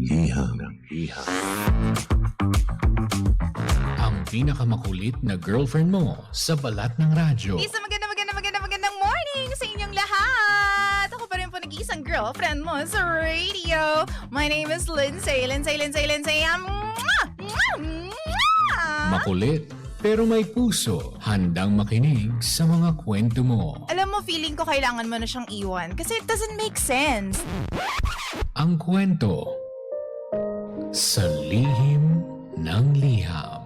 Iha. Ang pinakamakulit na girlfriend mo sa balat ng radyo. Isang magandang morning sa inyong lahat! Ako pa rin po nag-iisang girlfriend mo sa radio. My name is Lindsay. Makulit pero may puso, handang makinig sa mga kwento mo. Alam mo, feeling ko kailangan mo na siyang iwan kasi it doesn't make sense. Ang kwento sa lihim ng liham.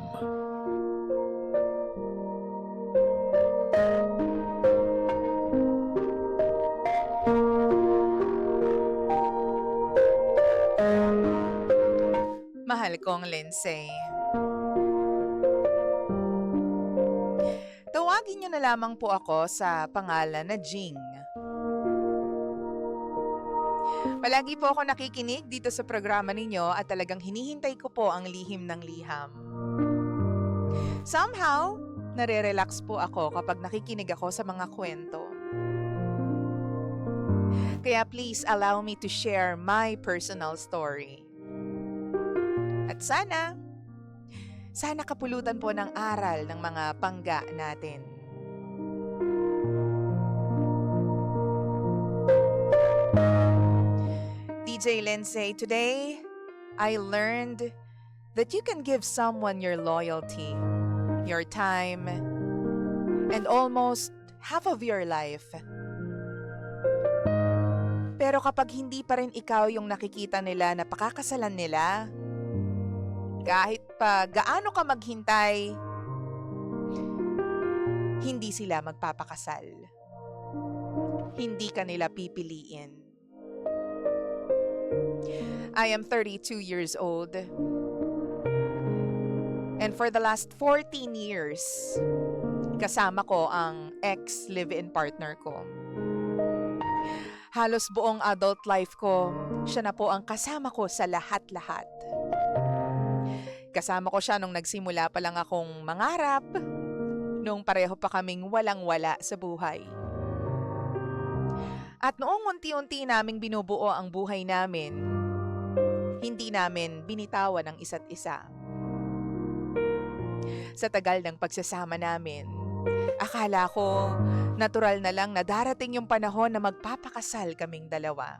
Mahal kong Lindsay. Tawagin niyo na lamang po ako sa pangalan na Jing. Palagi po ako nakikinig dito sa programa ninyo at talagang hinihintay ko po ang lihim ng liham. Somehow, nare-relax po ako kapag nakikinig ako sa mga kwento. Kaya please allow me to share my personal story. At sana kapulutan po ng aral ng mga pangga natin. DJ Lindsay, today I learned that you can give someone your loyalty, your time, and almost half of your life. Pero kapag hindi pa rin ikaw yung nakikita nila na pakakasalan nila, kahit pa gaano ka maghintay, hindi sila magpapakasal. Hindi ka nila pipiliin. I am 32 years old. And for the last 14 years, kasama ko ang ex-live-in partner ko. Halos buong adult life ko, siya na po ang kasama ko sa lahat-lahat. Kasama ko siya nung nagsimula pa lang akong mangarap, nung pareho pa kaming walang-wala sa buhay. At noong unti-unti naming binubuo ang buhay namin, hindi namin binitawan ang isa't isa. Sa tagal ng pagsasama namin, akala ko natural na lang na darating yung panahon na magpapakasal kaming dalawa.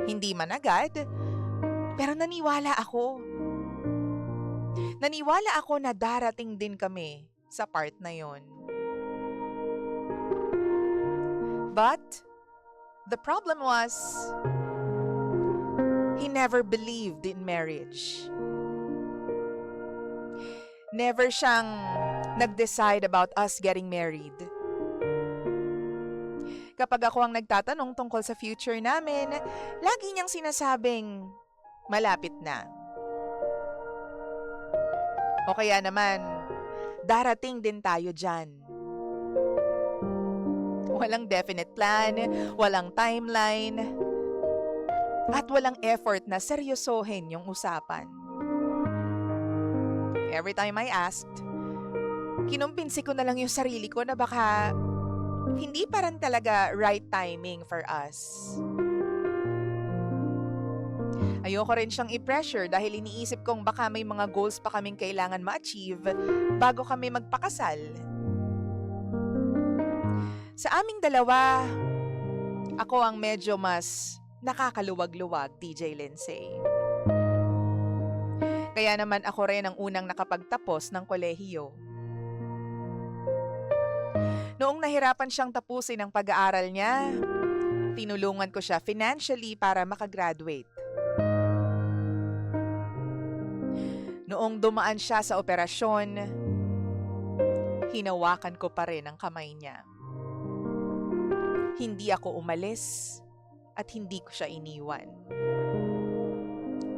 Hindi man agad, pero naniwala ako. Naniwala ako na darating din kami sa part na yon. But the problem was, he never believed in marriage. Never siyang nag-decide about us getting married. Kapag ako ang nagtatanong tungkol sa future namin, lagi niyang sinasabing, malapit na. O kaya naman, darating din tayo dyan. Walang definite plan, walang timeline, at walang effort na seryosohin yung usapan. Every time I asked, kinumpinsi ko na lang yung sarili ko na baka hindi pa rin talaga right timing for us. Ayoko rin siyang i-pressure dahil iniisip kong baka may mga goals pa kaming kailangan ma-achieve bago kami magpakasal. Sa aming dalawa, ako ang medyo mas nakakaluwag-luwag, DJ Lindsay. Kaya naman ako rin ang unang nakapagtapos ng kolehiyo. Noong nahirapan siyang tapusin ang pag-aaral niya, tinulungan ko siya financially para makagraduate. Noong dumaan siya sa operasyon, hinawakan ko pa rin ang kamay niya. Hindi ako umalis at hindi ko siya iniwan.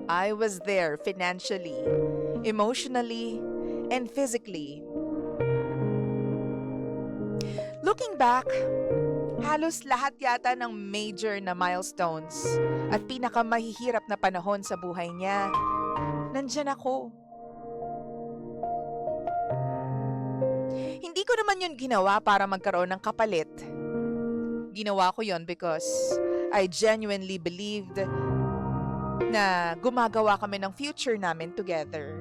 I was there financially, emotionally, and physically. Looking back, halos lahat yata ng major na milestones at pinakamahihirap na panahon sa buhay niya, nandyan ako. Hindi ko naman yun ginawa para magkaroon ng kapalit. Ginawa ko yon because I genuinely believed na gumagawa kami ng future namin together.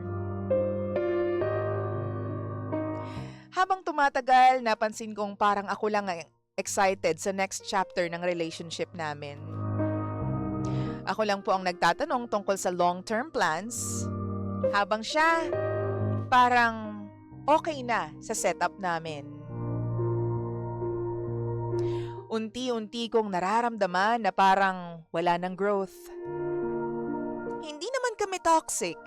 Habang tumatagal, napansin kong parang ako lang ang excited sa next chapter ng relationship namin. Ako lang po ang nagtatanong tungkol sa long-term plans, habang siya parang okay na sa setup namin. Unti-unti kong nararamdaman na parang wala ng growth. Hindi naman kami toxic.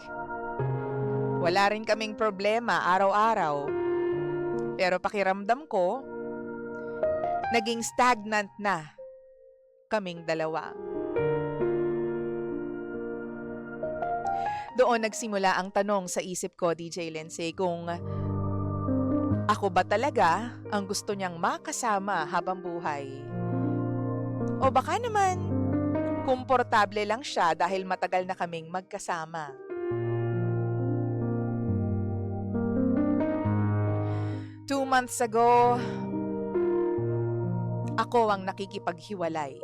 Wala rin kaming problema araw-araw. Pero pakiramdam ko, naging stagnant na kaming dalawa. Doon nagsimula ang tanong sa isip ko, DJ Lindsay, kung ako ba talaga ang gusto niyang makasama habang buhay? O baka naman, komportable lang siya dahil matagal na kaming magkasama. Two months ago, ako ang nakikipaghiwalay.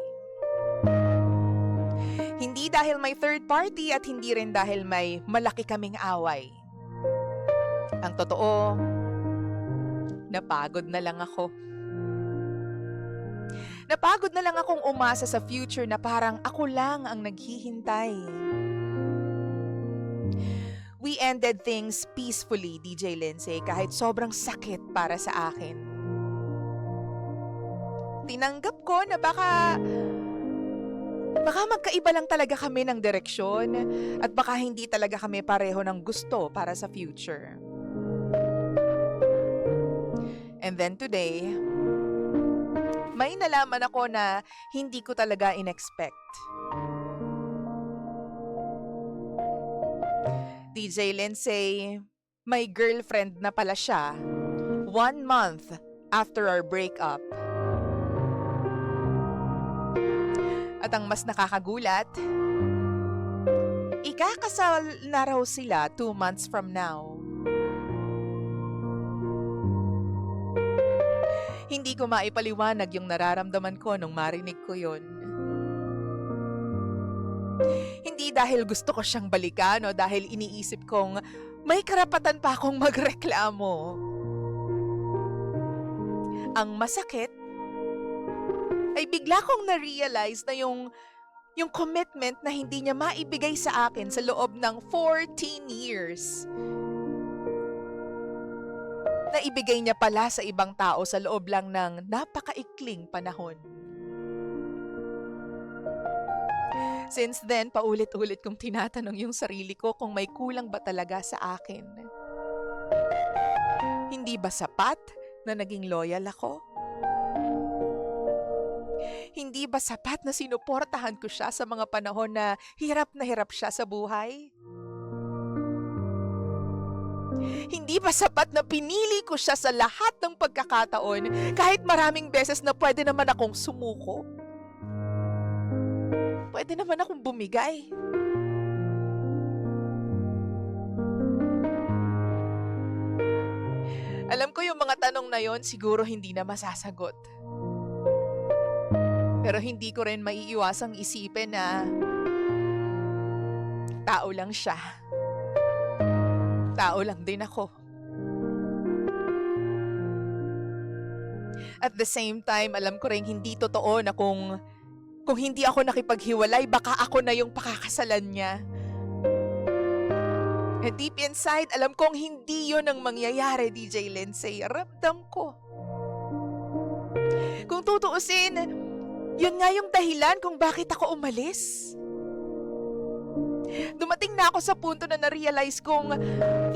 Hindi dahil may third party at hindi rin dahil may malaki kaming away. Ang totoo, napagod na lang ako. Napagod na lang akong umasa sa future na parang ako lang ang naghihintay. We ended things peacefully, DJ Lindsay, kahit sobrang sakit para sa akin. Tinanggap ko na baka magkaiba lang talaga kami ng direksyon at baka hindi talaga kami pareho ng gusto para sa future. And then today, may nalaman ako na hindi ko talaga in-expect. DJ Lindsay, may girlfriend na pala siya 1 month after our breakup. At ang mas nakakagulat, ikakasal na raw sila 2 months from now. Hindi ko maipaliwanag yung nararamdaman ko nung marinig ko yun. Hindi dahil gusto ko siyang balikan o dahil iniisip kong may karapatan pa akong magreklamo. Ang masakit ay bigla kong na-realize na yung commitment na hindi niya maibigay sa akin sa loob ng 14 years. Naibigay niya pala sa ibang tao sa loob lang ng napakaikling panahon. Since then, paulit-ulit kong tinatanong yung sarili ko kung may kulang ba talaga sa akin. Hindi ba sapat na naging loyal ako? Hindi ba sapat na sinuportahan ko siya sa mga panahon na hirap siya sa buhay? Hindi ba sapat na pinili ko siya sa lahat ng pagkakataon kahit maraming beses na pwede naman akong sumuko? Pwede naman akong bumigay. Alam ko yung mga tanong na yon siguro hindi na masasagot. Pero hindi ko rin maiiwasang isipin na tao lang siya. Tao lang din ako. At the same time, alam ko rin hindi totoo na kung hindi ako nakipaghiwalay, baka ako na yung pakakasalan niya. And deep inside, alam kong hindi yun ang mangyayari, DJ Lindsay. Ramdam ko. Kung tutuusin, yun nga yung dahilan kung bakit ako umalis. Dumating na ako sa punto na na-realize kong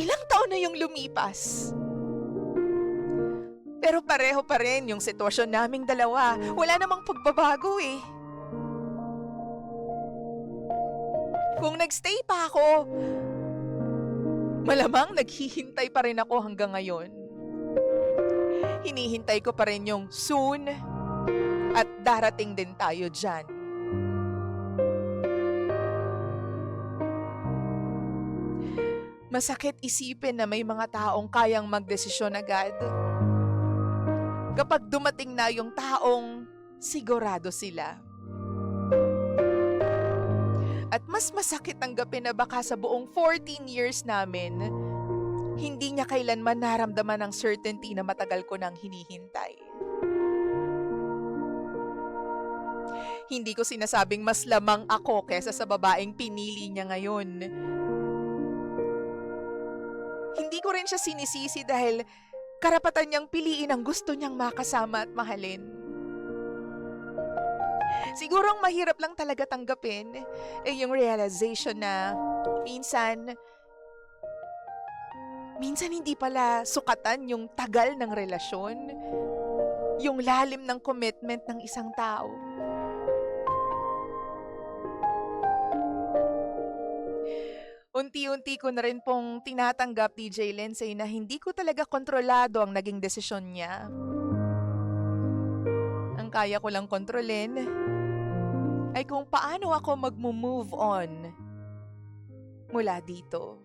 ilang taon na yung lumipas. Pero pareho pa rin yung sitwasyon naming dalawa. Wala namang pagbabago eh. Kung nagstay pa ako, malamang naghihintay pa rin ako hanggang ngayon. Hinihintay ko pa rin yung soon at darating din tayo dyan. Masakit isipin na may mga taong kayang magdesisyon agad. Kapag dumating na yung taong sigurado sila. At mas masakit tanggapin na baka sa buong 14 years namin, hindi niya kailanman naramdaman ang certainty na matagal ko nang hinihintay. Hindi ko sinasabing mas lamang ako kesa sa babaeng pinili niya ngayon. Hindi ko rin siya sinisisi dahil karapatan niyang piliin ang gusto niyang makasama at mahalin. Siguro ang mahirap lang talaga tanggapin yung realization na minsan hindi pala sukatan yung tagal ng relasyon, yung lalim ng commitment ng isang tao. Unti-unti ko na rin pong tinatanggap, DJ Lindsay, na hindi ko talaga kontrolado ang naging desisyon niya. Ang kaya ko lang kontrolin ay kung paano ako mag-move on mula dito.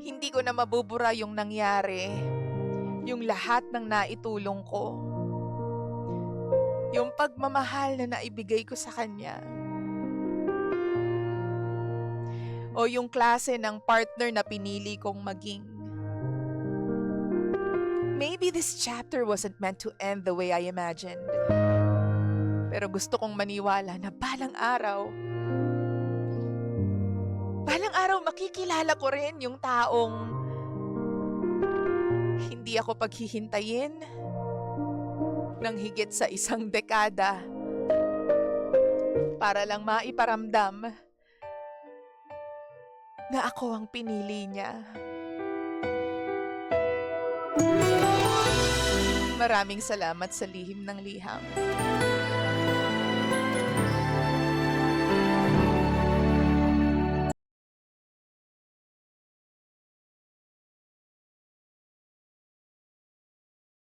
Hindi ko na mabubura yung nangyari, yung lahat ng naitulong ko, yung pagmamahal na naibigay ko sa kanya, o yung klase ng partner na pinili kong maging. Maybe this chapter wasn't meant to end the way I imagined. Pero gusto kong maniwala na balang araw makikilala ko rin yung taong hindi ako paghihintayin ng higit sa 1 dekada para lang maiparamdam na ako ang pinili niya. Maraming salamat sa lihim ng liham.